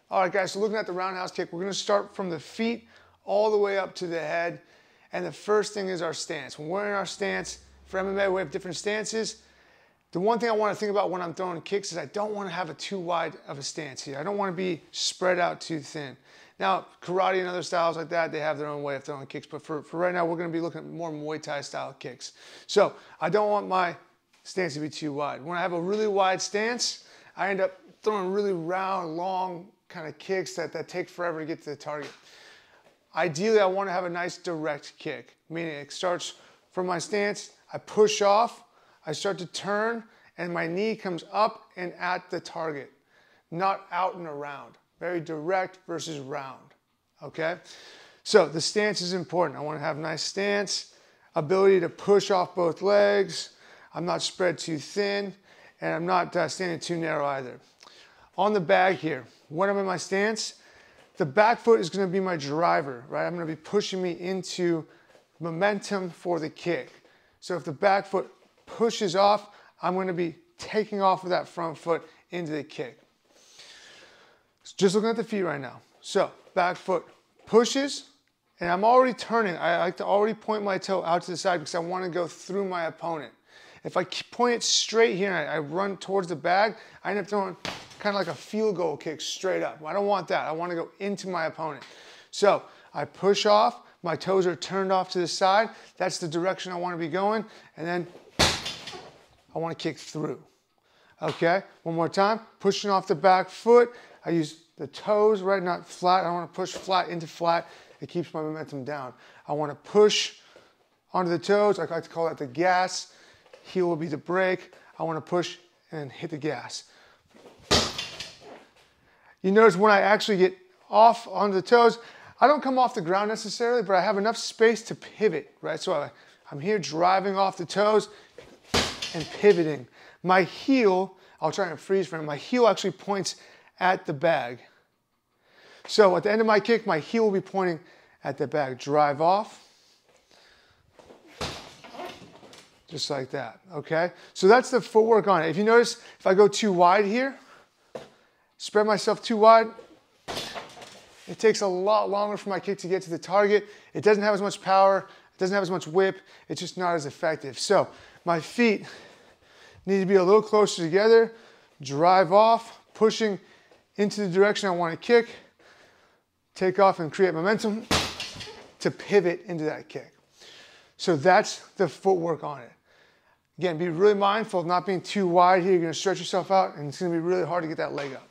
All right, guys, so looking at the roundhouse kick, we're gonna start from the feet all the way up to the head. And the first thing is our stance. When we're in our stance, for MMA, we have different stances. The one thing I want to think about when I'm throwing kicks is I don't want to have a too wide of a stance here. I don't want to be spread out too thin. Now, karate and other styles like that, they have their own way of throwing kicks. But for right now, we're going to be looking at more Muay Thai style kicks. So I don't want my stance to be too wide. When I have a really wide stance, I end up throwing really round, long kind of kicks that take forever to get to the target. Ideally, I want to have a nice direct kick, meaning it starts from my stance, I push off, I start to turn, and my knee comes up and at the target, not out and around. Very direct versus round, okay? So the stance is important. I want to have a nice stance, ability to push off both legs. I'm not spread too thin, and I'm not standing too narrow either. On the bag here, when I'm in my stance, the back foot is going to be my driver, right? I'm going to be pushing me into momentum for the kick. So if the back foot pushes off, I'm going to be taking off of that front foot into the kick. Just looking at the feet right now. So back foot pushes, and I'm already turning. I like to already point my toe out to the side because I want to go through my opponent. If I point it straight here and I run towards the bag, I end up throwing kind of like a field goal kick straight up. I don't want that. I want to go into my opponent. So I push off, my toes are turned off to the side. That's the direction I want to be going. And then I want to kick through. Okay, one more time. Pushing off the back foot. I use the toes, right, not flat. I don't want to push flat into flat. It keeps my momentum down. I want to push onto the toes. I like to call that the gas. Heel will be the brake. I want to push and hit the gas. You notice when I actually get off onto the toes, I don't come off the ground necessarily, but I have enough space to pivot, right? So I'm here driving off the toes and pivoting. My heel, I'll try and freeze frame, my heel actually points at the bag. So at the end of my kick, my heel will be pointing at the bag. Drive off. Just like that, okay? So that's the footwork on it. If you notice, if I go too wide here, spread myself too wide, it takes a lot longer for my kick to get to the target. It doesn't have as much power. It doesn't have as much whip. It's just not as effective. So my feet need to be a little closer together. Drive off, pushing into the direction I want to kick. Take off and create momentum to pivot into that kick. So that's the footwork on it. Again, be really mindful of not being too wide here. You're going to stretch yourself out, and it's going to be really hard to get that leg up.